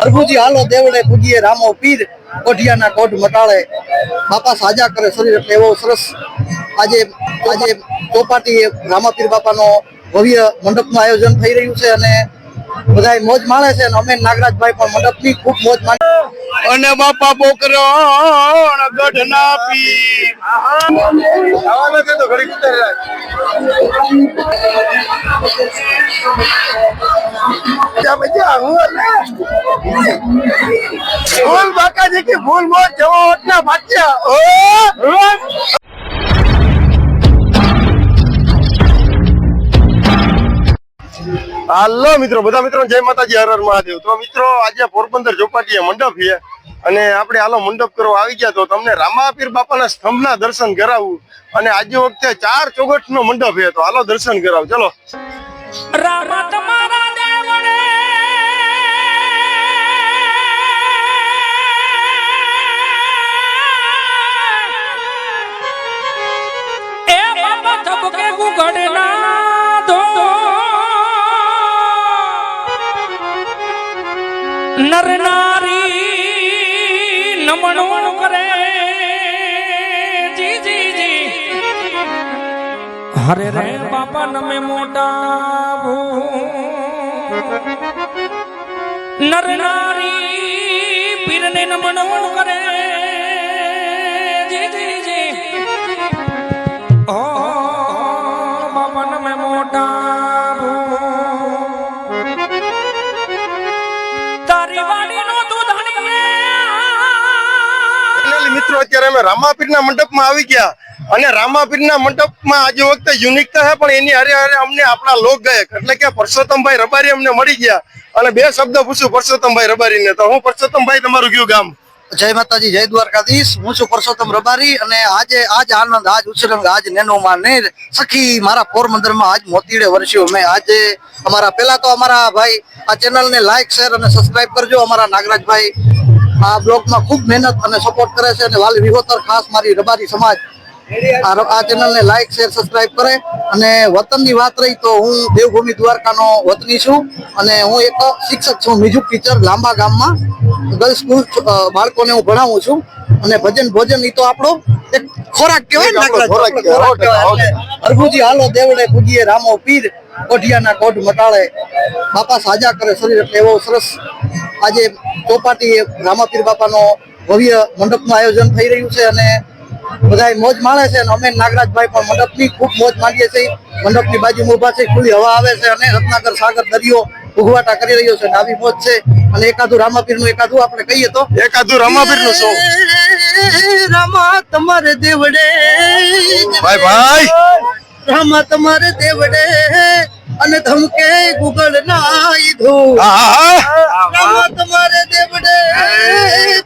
અરભુજી હાલો દેવડે પૂજીએ રામો પીર કોઠિયાના કોઠ મટાળે બાપા સાજા કરે શરીર એટલે એવો સરસ આજે ચોપાટી રામાપીર બાપાનો ભવ્ય મંડપનું આયોજન થઈ રહ્યું છે અને બધા મોજ માણે છે અને અમે નાગરાજભાઈ પણ મંડપની ખૂબ મોજ માણે અને બાપા પોકરણ ગઢના પીર ફૂલ બાકાજી की फूल मोज जवा ओटना भाग्या હાલો મિત્રો, બધા મિત્રો જય માતાજી, હર હર મહાદેવ। તો મિત્રો આજે પોરબંદર ચોપાટીએ મંડપ છે અને આપણે હાલો મંડપ કરવા આવી ગયા તો તમને રામાપીર બાપાના સ્તંભના દર્શન કરાવું અને આજે વખતે 4 ચોગઠનો મંડપ છે તો હાલો દર્શન કરાવું। ચલો રામા તમારા દેવડે એ બાબા ધબકે ગુગડના ધો નર નારી નમણ કરે જી જી જી હરે રે બાપા નમે મોટા નર નારી પીરને નમણ કરે જી જી જી ઓ બાપા નમે મોટા મિત્રો અત્યારે અમે રામાપીરના મંડપમાં આવી ગયા અને રામાપીરના મંડપમાં આજે વખતે યુનિકતા છે પણ એની હારે હારે અમને આપણા લોક ગાયક એટલે કે પરસોત્તમભાઈ રબારી અમને મળી ગયા અને બે શબ્દ પૂછું પરસોત્તમભાઈ રબારીને। તો હું પરસોત્તમભાઈ તમારું કયું ગામ? જય માતાજી, જય દ્વારકાધીશ। હું છું પરસોત્તમ રબારી અને આજ આનંદ, આજ ઉછરંગ, આજ નેનોમાં ને સખી મારા પોરબંદરમાં આજ મોતીડે વર્ષ્યો મેં આજે અમારા પેલા તો અમારા ભાઈ આ ચેનલને લાઈક શેર અને સબસ્ક્રાઇબ કરજો। અમારા નાગરાજભાઈ આ બ્લોગમાં ખૂબ મહેનત અને સપોર્ટ કરે છે અને વાલી વિહોતર ખાસ મારી રબારી સમાજ આ ચેનલને લાઈક શેર સબસ્ક્રાઇબ કરે। અને વતનની વાત રહી તો હું દેવભૂમિ દ્વારકાનો વતની છું અને હું એક શિક્ષક છું, મ્યુઝિક ટીચર લાંબા ગામમાં ગર્લ્સ સ્કૂલ બાળકોને હું ભણાવું છું અને ભજન ભોજન ઈ તો આપણો એક ખોરાક કહેવાય। અરભુજી હાલો દેવડે પૂજીએ રામો પીર કોઠિયાના કોઠ મટાળે બાપા સાજા કરે શરીર એટલે એવો સરસ આજે ચોપાટી રામાપીર બાપાનો ભવ્ય મંડપનું આયોજન થઈ રહ્યું છે અને બધા મોજ માણે છે અને અમે નાગરાજભાઈ પણ મંડપની ખૂબ મોજ માંડીએ છીએ। મંડપની બાજુમાં ઉભા છે, ખુલ્લી હવા આવે છે અને રત્નાકર સાગર દરિયો ઉઘવાટા કરી રહ્યો છે અને આવી મોજ છે। અને એકાદું રામાપીરનું એકાદું આપણે કહીએ તો એકાદું રામાપીરનું શું રામા તમારે દેવડે ભાઈ રામા તમારે દેવડે અને ધમકે ગુગળ ના ઈધું રામા તમારે દેવડે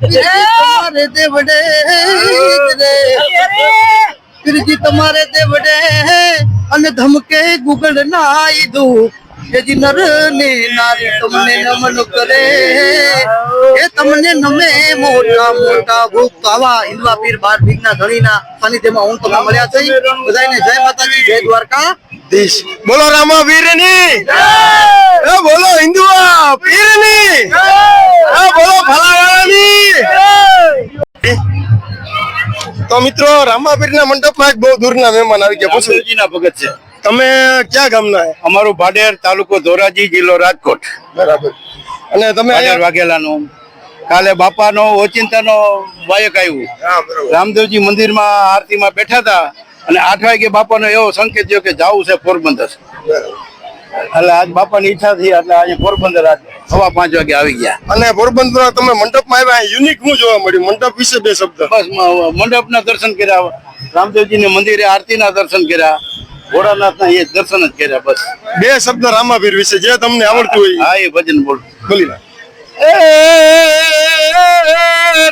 તમારે દેવડે પીરજી તમારે દેવડે અને ધમકે ગુગળ ના ઈધું જી નર ને નારી તમને નમન કરે એ તમને નમે મોટા મોટા ભૂખ આવા હિન્દવા પીર બાર ભીગના ધણીના સાનિધ્યમાં હું તમને મળ્યા છે। બધાને જય માતાજી, જય દ્વારકા દેશ। બોલો રામાપીરની જય, બોલો હિન્દુઆ પીરની જય, બોલો ફલાવાળાની જય। તો મિત્રો રામાપીરના મંડપમાં એક બહુ દૂરના મહેમાન આવી ગયા, પૂછુજીના ભગત છે। તમે ક્યાં ગામના? અમારું ભાડેર, તાલુકો ધોરાજી, જિલ્લો રાજકોટ। બરાબર। અને તમે ભાડેર વાઘેલાનું કાલે બાપાનો ઓચિંતાનો વાયક આવ્યું, રામદેવજી મંદિરમાં આરતીમાં બેઠા હતા અને 8 વાગે બાપાનો એવો સંકેત થયો કે જવું છે પોરબંદર। એટલે આજ બાપાની ઈચ્છા થઈ એટલે આજે પોરબંદર આજ 5:15 વાગે આવી ગયા। અને પોરબંદર તમે મંડપમાં આવ્યા, યુનિક શું જોવા મળ્યું? મંડપ વિશે બે શબ્દ। બસ મંડપના દર્શન કર્યા, રામદેવજીના મંદિરે આરતીના દર્શન કર્યા, ભોળાનાથના એ દર્શન જ કર્યા। બસ બે શબ્દ રામાપીર વિશે જે તમને આવડતું હોય। હા, એ ભજન બોલ બોલી ના।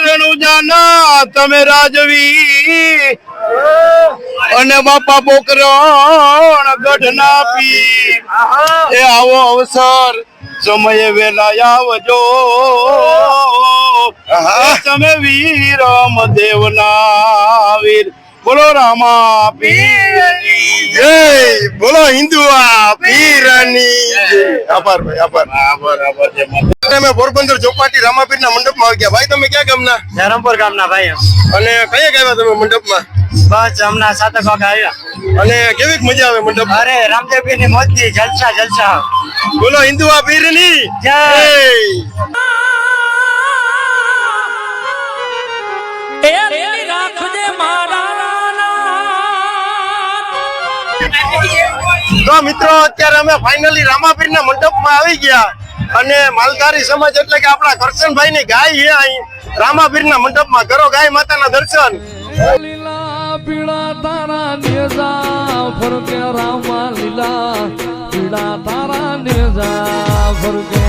રણુજાના તમે રાજવી અને બાપા પોકરણ ગઢના પીર એ આવો અવસર સમયે વેલા આવજો તમે વીર દેવના વીર બોલો રામા પીરની જય બોલો હિન્દુઆ પીરની જય. આભાર ભાઈ આભાર. આભાર જય માતા. અમે પોરબંદર ચોપાટી રામાપીરના મંડપમાં આવી ગયા. ભાઈ તમે ક્યાં ગામના ધરમપુર ગામના ભાઈ અને કયા ગયા તમે મંડપમાં બસ હમણાં 7 વાગે આવ્યા. અને કેવીક મજા આવે મંડપ અરે રામદેવપીર ની મોજથી જલસા જલસા. બોલો હિન્દુઆ પીરની જય. એ રેલી રાખજે મારા તો મિત્રો અત્યારે અમે ફાઇનલી રામાપીરના મંડપમાં આવી ગયા અને માલધારી સમાજ એટલે કે આપણા કરશનભાઈ ની ગાય છે અહીં રામાપીરના મંડપમાં કરો ગાય માતાના દર્શન લીલા પીળા તારા નેજા ફરકે રામા લીલા પીળા તારા નેજા ફરકે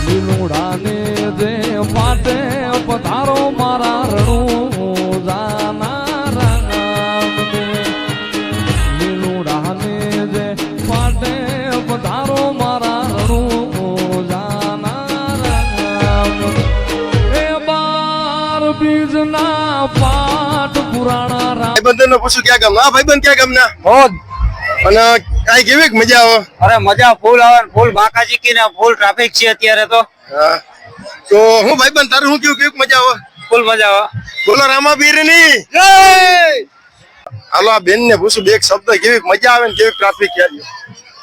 લીલુડાને જે પાટે પધારો મારા રણું જાના રામને લીલુડાને જે પાટે પધારો મારા રણું જાના રામને એ બાર બીજના પાઠ પુરાણા રામ ભાઈબંધને પૂછું ક્યાં ગામના આ ભાઈબંધ ક્યાં ગામના મોજ. અને કાંઈ કેવીક મજા આવે અરે મજા ફૂલ આવે ને ફૂલ બાકાજી કી ને ફૂલ ટ્રાફિક છે અત્યારે તો હા તો હું ભાઈબંધ તારું હું કેવું કેવીક મજા આવે ફૂલ મજા આવે. બોલો રામાપીરની જય હાલો આ બેન ને પૂછું બે એક શબ્દ કેવીક મજા આવે ને કેવીક ટ્રાફિક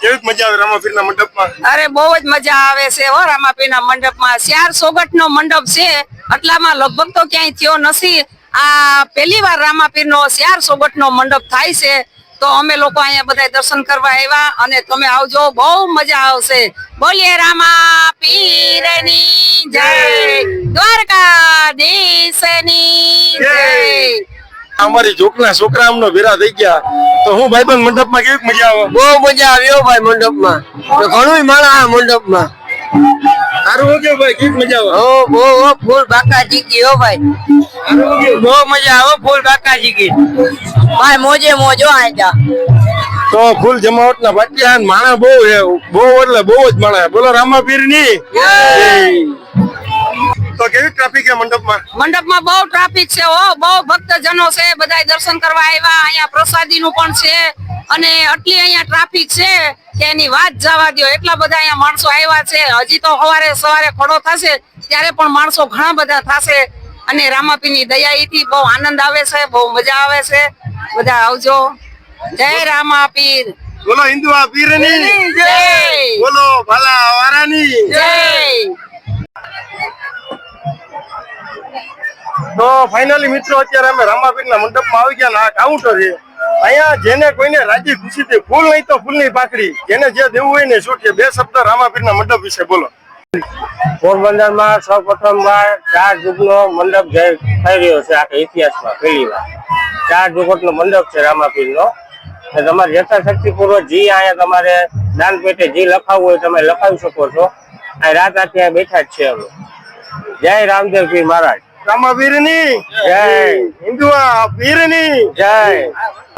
કેવીક મજા આવે રામાપીરના મંડપમાં અરે બહુ જ મજા આવે છે હો રામાપીરના મંડપમાં 4 સોગઠ નો મંડપ છે એટલામાં લગભગ તો ક્યાંય થયો નથી. આ પહેલી વાર રામાપીરનો 4 સોગઠ નો મંડપ થાય છે તો અમે લોકો અહીંયા બધા દર્શન કરવા આવ્યા અને તમે આવજો બહુ મજા આવશે. બોલીએ રામાપીરની જય દ્વારકાધીશની જય. અમારી જોકના છોકરા આમનો ભેરા થઈ ગયા તો હું ભાઈબંધ મંડપમાં કેવીક મજા આવે બહુ મજા આવ્યો ભાઈ મંડપમાં ઘણું માણસ આ મંડપમાં. તારું હું કેવું ભાઈ કેવીક મજા આવે ઓ બહુ ફૂલ બાકાજી કી હો ભાઈ. બહુ મજા આવે ફૂલ બાકાજી કી ભાઈ મોજે મોજો આયા. તો ફૂલ જમાવટ ના બાટિયા માણસ બહુ છે બહુ એટલે બહુ જ માણસ બોલો રામાપીરની તો કેવી ટ્રાફિક છે મંડપમાં મંડપમાં બહુ ટ્રાફિક છે હો બહુ ભક્તજનો છે બધા દર્શન કરવા આવ્યા અહીંયા પ્રસાદીનું પણ છે અને આટલી અહીંયા ટ્રાફિક છે કે એની વાત જવા દો એટલા બધા અહીંયા માણસો આવ્યા છે. હજી તો સવારે ખડો થશે ત્યારે પણ માણસો ઘણા બધા થશે અને રામાપીરની દયાથી બહુ આનંદ આવે છે બહુ મજા આવે છે. બધા આવજો. જય રામાપીર બોલો હિન્દુઆ પીરની જય બોલો ભાલા વારાની જય. તો ફાઇનલી મિત્રો અત્યારે અમે રામાપીરના મંડપમાં આવી ગયા ને આ કાઉન્ટર છે અહીંયા જેને કોઈને રાજી ખુશીથી ફૂલ નહીં તો ફૂલની પાકડી જેને જે દેવું હોય ને છૂટે બે શબ્દ રામાપીરના મંડપ વિશે બોલો પોરબંદર માં સૌપ્રથમ વાર 4 જુગનો મંડપ થઈ રહ્યો છે આખા ઇતિહાસમાં પહેલી વાર 4 જુગનો મંડપ છે રામાપીર નો. તમારે યથાશક્તિ પૂર્વક જી અહીંયા તમારે દાન પેટે જી લખાવવું હોય તમે લખાવી શકો છો. આ રાત ત્યાં બેઠા જ છે અમે. જય રામદેવ પીર મહારાજ રામાપીરની જય હિન્દુઆ પીરની જય.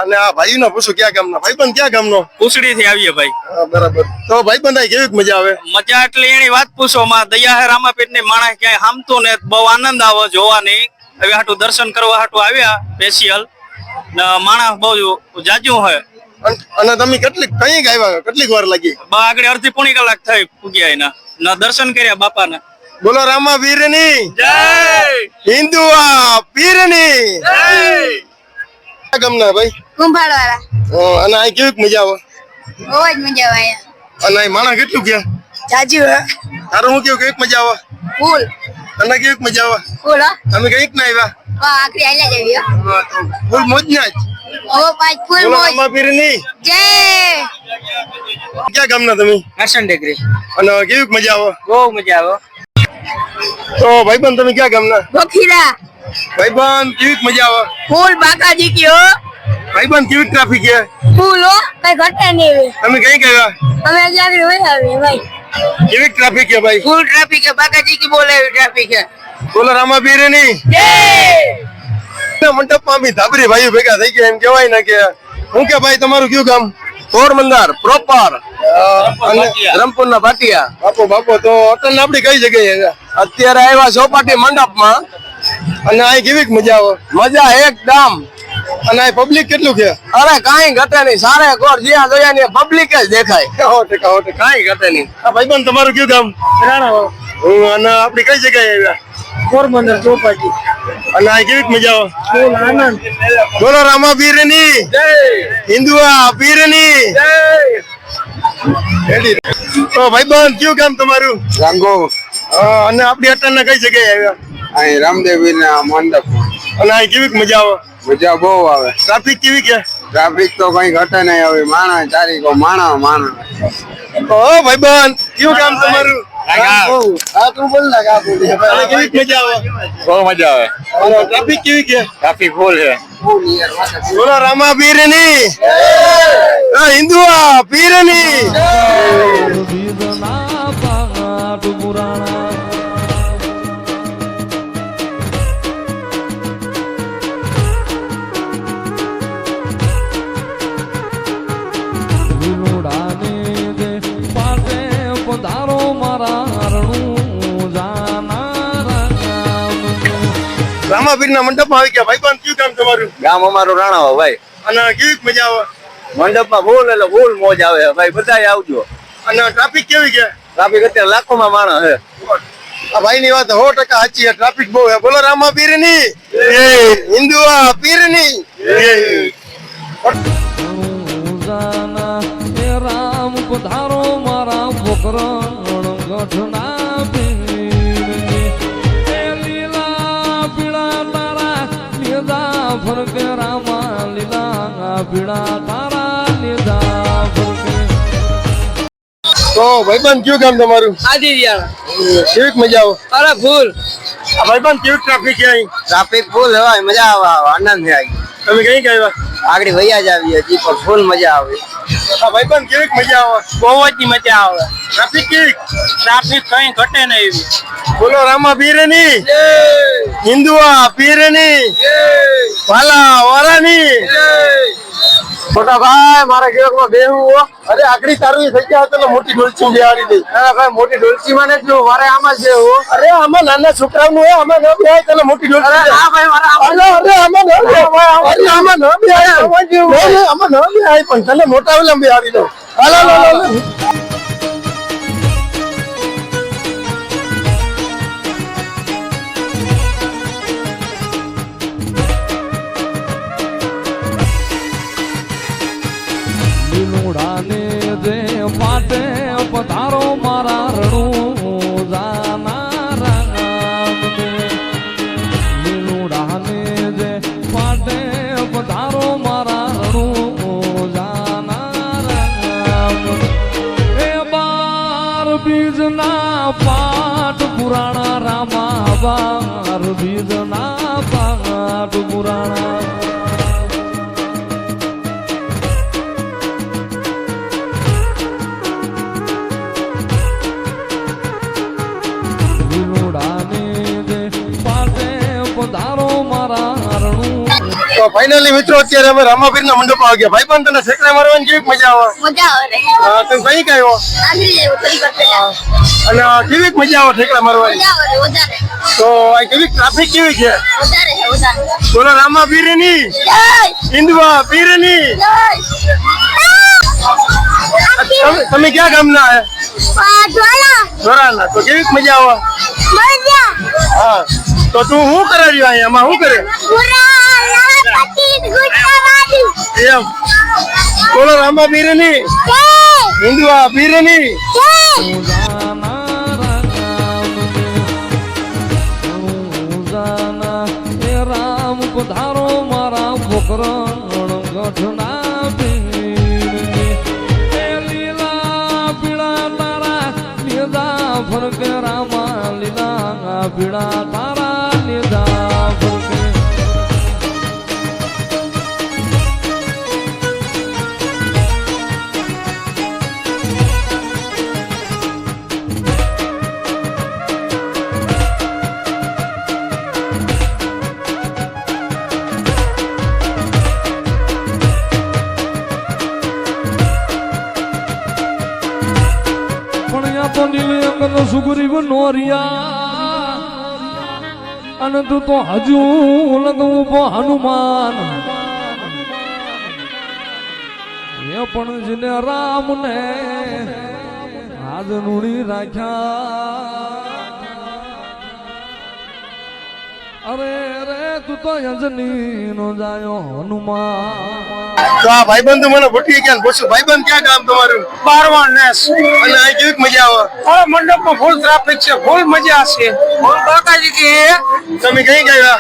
અને આ ભાઈનો પૂછું ક્યાં ગામના ભાઈબંધ ક્યાં ગામનો કુસડી થી આવીએ ભાઈ. હા, બરાબર તો ભાઈબંધ આ કેવીક મજા આવે મજા એટલે એની વાત પૂછો માં દયા હે રામાપીર ની માણસ ક્યાંય હામતું ને બહુ આનંદ આવે જોવાની. હવે હાટું દર્શન કરવા હાટું આવ્યા સ્પેશિયલ માણસ બહુ જાજુ હોય. અને તમે કેટલીક કઈ આવ્યા કેટલીક વાર લાગી આગળ અડધી પોણી કલાક થઈ પૂગ્યા એના દર્શન કર્યા બાપાના. બોલો રામાપીરની જય હિન્દુઆ પીરની જય ગામના ભાઈ કુંભાળવાળા અને આ કેવીક મજા આવે બહુ જ મજા આવે અને આ માણસ કેટલું ગયા જાજુ તારું હું કેવું કેવીક મજા આવે ફૂલ તને કેવીક મજા આવે ફૂલ તમે કઈક ના આવ્યા આખરી આલ્યા જાવ્યો હા, તો ફૂલ મોજ ના જ ઓ પાંચ ફૂલ બોલો મોજ રામાપીરની જય ક્યાં ગામના તમે કરશન ડિગ્રી અને કેવીક મજા આવે બહુ મજા આવે. તો ભાઈબંધ તમે ક્યાં ગામના બખીરા ભાઈબંધ કેવીક મજા આવે ફૂલ બાકાજી કયો ભાઈબંધ કેવીક ટ્રાફિક છે ફૂલ હો કઈ ઘટે નહીં તમે કઈ ગયા અમે જ્યાં હોય આવે ભાઈ કેવીક ટ્રાફિક છે ભાઈ ફૂલ ટ્રાફિક है बाकाजी की बोले ट्रैफिक है. બોલો રામાપીરની મંડપમાં બી ધાબરી ભાઈઓ ભેગા થઈ ગયા એમ કેવાય ને કે હું કે ભાઈ તમારું કયું ગામ પોરબંદર પ્રોપર રંગપુર ના ભાટિયા. બાપો તો હોટલ આપડી કઈ જગ્યાએ? અત્યારે આવ્યા ચોપાટી મંડપમાં. અને અહીં કેવી મજા આવે? મજા એકદમ. અને અહીં પબ્લિક કેટલું છે? અરે કાંઈ ઘટે નહીં, સારે કોર જ્યાં જોયા ને પબ્લિક જ દેખાય. કાંઈ ઘટે નહીં. ભાઈબંધ તમારું કયું ગામ? રાણાવાવ. અને આપડી કઈ જગ્યાએ આવ્યા? પોરબંદર ચોપાટી. અને અહીં કેવી મજા આવે? આનંદ. બોલો રામા પીરની જય, હિન્દુઆ પીરની જય. તો ભાઈબંધ કયું ગામ તમારું? રાંગો. અને આપડી અટાણના કઈ જગ્યાએ આવ્યા? અહીં રામદેવી ના મંડપ. અને અહીં કેવી મજા આવે? મજા બહુ આવે. ટ્રાફિક કેવી કે? ટ્રાફિક તો કઈ ઘટે નહીં હવે. માણસ તારીખો માણસ. ઓ ભાઈબંધ કયું ગામ તમારું? તું બોલ ના કા બોલ. અને કેવી મજા આવે? બહુ મજા આવે. અને ટ્રાફિક કેવી કે? ટ્રાફિક ફૂલ છે. બોલો રામા પીરની હિન્દુઆ પીરની. બીજના પાટ પુરાણા લીલોડાને દે પાટે પધારો મારા રણું જાનારા ગામ. રામાપીર ના મંડપ માં આવી ગયા. ભાઈબંધ કયું ગામ તમારું? ગામ અમારું રાણાવા ભાઈ. અને કેવી મજા આવે? મંડપમાં ફૂલ એટલે ફૂલ મોજ આવે ભાઈ, બધા આવજો. અને ટ્રાફિક કેવી કે? ટ્રાફિક અત્યારે લાખોમાં માણસ છે. આ ભાઈ ની વાત 100% સાચી છે. ટ્રાફિક બહુ છે. બોલો રામા પીર ની હિન્દુઆ પીર ની. જાના હે રામ પધારો મારા પોકરણ ગઢના પીરની. એ લીલા પીળા તારા લીધા ફરકે રામા, લીલા પીળા તારા લીધા ફરકે. તો ભાઈબંધ કયું ગામ તમારું? કેવી મજા આવે? અરે ફૂલ આ ભાઈબંધ કેવી ટ્રાફિક છે અહીં? ટ્રાફિક ફૂલ હોય, મજા આવે, આનંદ છે. તમે કઈ ગયા? આગળ વૈયા જ આવીએ હજી પણ ફૂલ મજા આવે. આ ભાઈબંધ કેવી મજા આવે? બહુ જ મજા આવે. ટ્રાફિક કેવી? ટ્રાફિક કઈ ઘટે નહીં. બોલો રામા પીરની હિન્દુઆ પીરની ભાલા વારાની. મોટા ભાઈ મારા ગેરમાં બેહવું. અરે આકડી તારું થઈ ગયા તો મોટી ડોલચી બેહાડી દઈ. ભાઈ મોટી ડોલચી માં નથી મારે આમાં જ બેહવું. અરે આમાં નાના છોકરાઓ નું આમાં ન બેહાય તને મોટી ડોલચી. અરે આમાં ન બેહાય. આમાં ન બેહાય પણ તને મોટા ઓલા બેહાડી દઉં. હાલો. લીલોડાને દે પાટે પધારો મારા રણું જાનારા ગામ. લીલોડાને દે પાટે પધારો મારા રણું જાનારા ગામ. એ 12 બીજના પાટ પુરાણા રામા, 12 બીજના પાટ પુરાણા. તો ફાઇનલી મિત્રો અત્યારે અમે રામાપીર ના મંડપ આવી ગયા. ભાઈબંધ તને ઠેકડા મારવાની કેવી મજા આવે? મજા આવે રે. તમે કઈ કયો? આગળ લેવું થોડી વાર પહેલા. અને કેવી મજા આવે ઠેકડા મારવાની? મજા આવે રે, વધારે. તો આ કેવી ટ્રાફિક કેવી છે? વધારે છે, વધારે. બોલો રામાપીર ની જય હિન્દુઆ પીર ની. જય. તમે ક્યાં ગામના હે? પાટવાલા. ધોરાના. તો કેવી મજા આવે? મજા. હા. તો તું શું કરે રહ્યો અહીંયા? આમાં શું કરે? પુરા પતિ ગુજરાતી. એમ. બોલો રામાપીર ની જય હિન્દુઆ પીર ની. જય. રામ પધારો મારા પોકરણ ગઢના પીરની. એ લીલા પીળા તારા લીધા ફરકે રામા, લીલા પીળા તારા લીધા ફરકે. અને તું તો હજુ લગવું હનુમાન એ પણ જેને રામ ને આજ નુડી રાખ્યા અરે અરે તું તો યજની નો જાયો હનુમાન તો આ ભાઈબંધ મને ભૂટી ગયા ને પૂછું ભાઈબંધ ક્યાં ગામ તમારું? બારવાણ નેસ અને અહીં કેવી મજા આવે? અરે મંડપમાં ફૂલ ટ્રાફિક છે, ફૂલ મજા છે. ફૂલ બાકાજી કે તમે કઈ ગયા?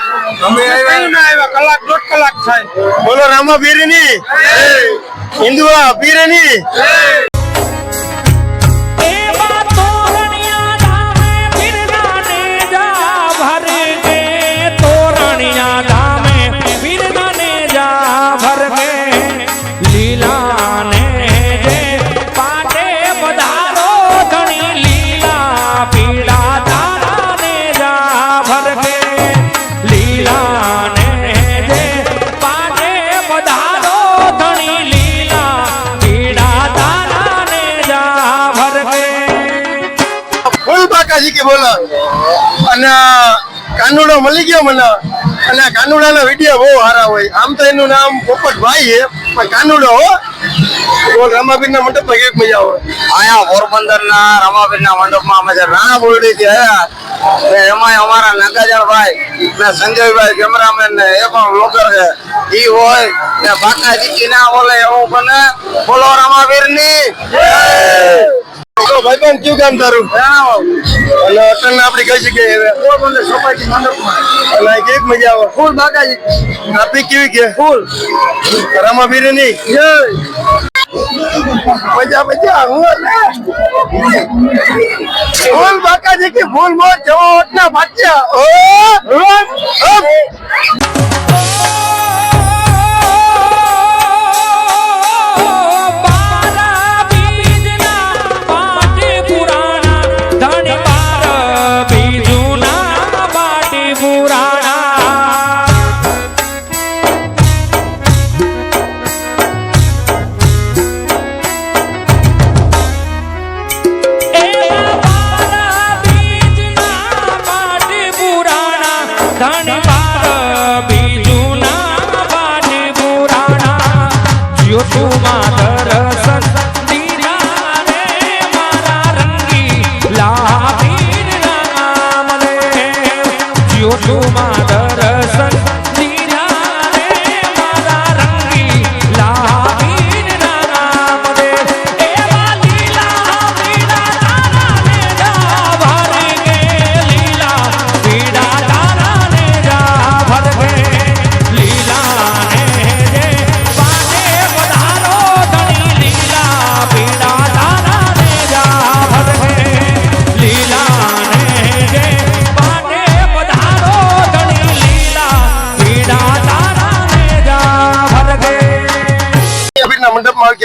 અમે આવ્યા કલાક 1.5 કલાક થાય. બોલો રામા પીરની હિન્દુઆ પીરની કે બોલો. અને કાનુડો મળી ગયો મને અને કાનુડાના વિડીયો બહુ સારા હોય. આમ તો એનું નામ પોપટભાઈ છે પણ કાનુડો હો. બોલ રામાપીરના મંડપમાં કેવી મજા આવે? અહીંયા પોરબંદરના રામાપીરના મંડપમાં અમે રાણા બોરડી થી આવ્યા એમાં અમારા નાગાજણભાઈ ને સંજયભાઈ કેમેરામેન ને એ પણ બ્લોગર છે ઈ હોય ને બાકાજી ના બોલે એવું બને. બોલો રામાપીરની ભાઈબંધ કયું કામ તારું? અને અટલ આપડી કઈ જગ્યાએ પોરબંદર સોસાયટી મંડપમાં અને કેવી મજા આવે? ફૂલ બાકાજી ટ્રાફિક કેવી કે? ફૂલ રામાપીરની મજા મજા ફૂલ બાકાજી की फूल मोज जवा ओटना भाटिया ओ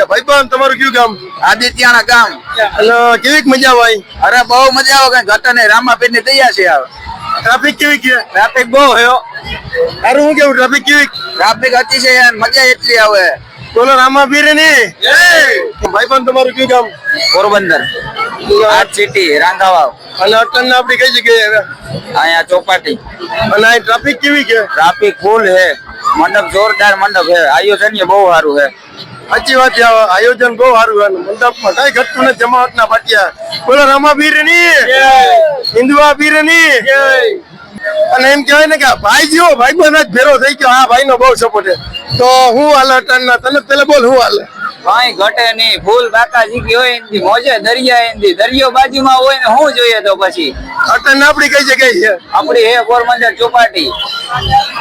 ભાઈબંધ તમારું કયું ગામ? આદિત્યાના ગામ. અને કેવી મજા આવે? અરે બહુ મજા આવે કઈ ઘટે નહીં. રામાપીર ની તૈયાર છે આવે. ટ્રાફિક કેવી કે? ટ્રાફિક બહુ હયો. અરે હું કેવું ટ્રાફિક કેવી? ટ્રાફિક અતિશય યાર મજા એટલી આવે. બોલો રામાપીર ની ભાઈબંધ તમારું કયું ગામ? પોરબંદર આજ સિટી રાંધાવાવ. અને અટલ આપડી કઈ જગ્યાએ? અહીંયા ચોપાટી. અને અહીં ટ્રાફિક કેવી કે? ટ્રાફિક ફૂલ હે. મંડપ જોરદાર મંડપ હે. આયોજન બહુ સારું હે. સાચી વાત છે. આયોજન બહુ સારું છે. મંડપમાં કઈ ઘટતું નથી. જમાવટ ના પાટિયા. બોલો રામાપીર ની હિન્દુઆ પીર ની. અને એમ કહેવાય ને કે ભાઈ જેવો ભાઈબંધ જ ભેરો થઈ ગયો. આ ભાઈ નો બહુ સપોર્ટ છે. તો હું હાલે અટલ ના તને પેલા બોલ હું હાલે? કઈ ઘટે નહીં. ફૂલ બાકાજી કી હોય એની મોજે દરિયા એની દરિયો બાજુમાં હોય ને શું જોઈએ તો પછી. અટલ આપડી કઈ જગ્યાએ છે? આપડી હે પોરબંદર ચોપાટી.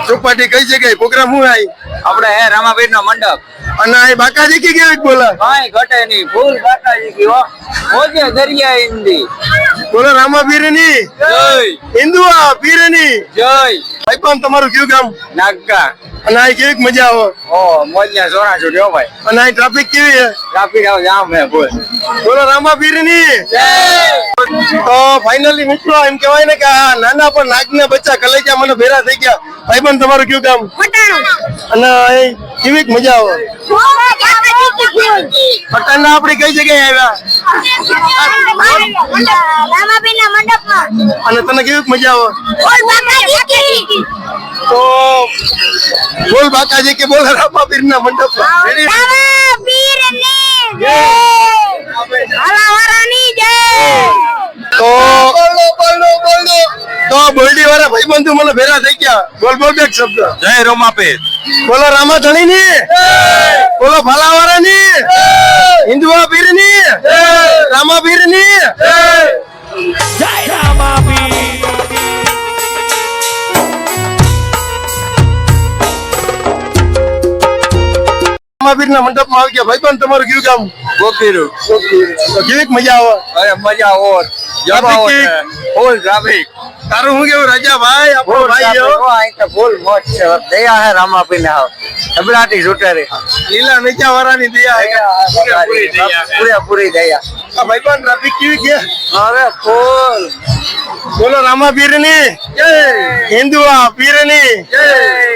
ચોપાટી કઈ જગ્યાએ? પ્રોગ્રામ હું આવી? આપડે હે રામાપીર નો મંડપ. અને અહીં બાકાજી કી કેવી બોલા? કઈ ઘટે નહીં. ફૂલ બાકાજી કી હો મોજે દરિયા એની. બોલો રામાપીર ની જય. હિન્દુઆ પીર ની જય. ભાઈબંધ તમારું કયું ગામ? નાગા. અને અહીં કેવી મજા આવે? ઓ મોજના સોરા છોડ્યો ભાઈ. અને અહીં ટ્રાફિક કેવી છે? ટ્રાફિક આવ જામ હે ફૂલ. બોલો રામાપીર ની તો ફાઇનલી મિત્રો એમ કહેવાય ને કે આ નાના પણ નાગના બચ્ચા કલેજા મને ભેરા થઈ ગયા. ભાઈબંધ તમારું કયું ગામ? અને અહીં કેવી મજા આવે? પટણના આપણે કઈ જગ્યાએ આવ્યા રામાપીરના મંડપમાં અને તને કેવી મજા આવે બોલ બાકાજી તો બોલ બાકાજી કે બોલ રામાપીરના મંડપમાં Ready? રામાપીરની જય હાલાવારાની જય તો તો બોલડી વાળા ભાઈબંધુ મને ભેરા થઈ ગયા બોલ બોલ બે શબ્દ જય રોમાપીર બોલો રામાધણી ની બોલો ભાલાવાળા ની હિન્દુઆ પીર ની રામાપીર ની જય રામાપીર રામાપીર ના મંડપ માં આવી ગયા ભાઈબંધ તમારું કયું કામ ગોપીરું તો કેવી મજા આવે અરે મજા ઓર જમાવો છે. ફૂલ ટ્રાફિક તારું હું કેવું રજા ભાઈ આપણો ભાઈ ફૂલ મોજ છે દયા હે રામાપીર ને અબરાટી છૂટેરી લીલા નીચા વાળાની દયા પૂરેપૂરી દયા આ ભાઈબંધ ટ્રાફિક કેવી છે અરે ફૂલ બોલો રામાપીર ની હિન્દુઆ પીર ની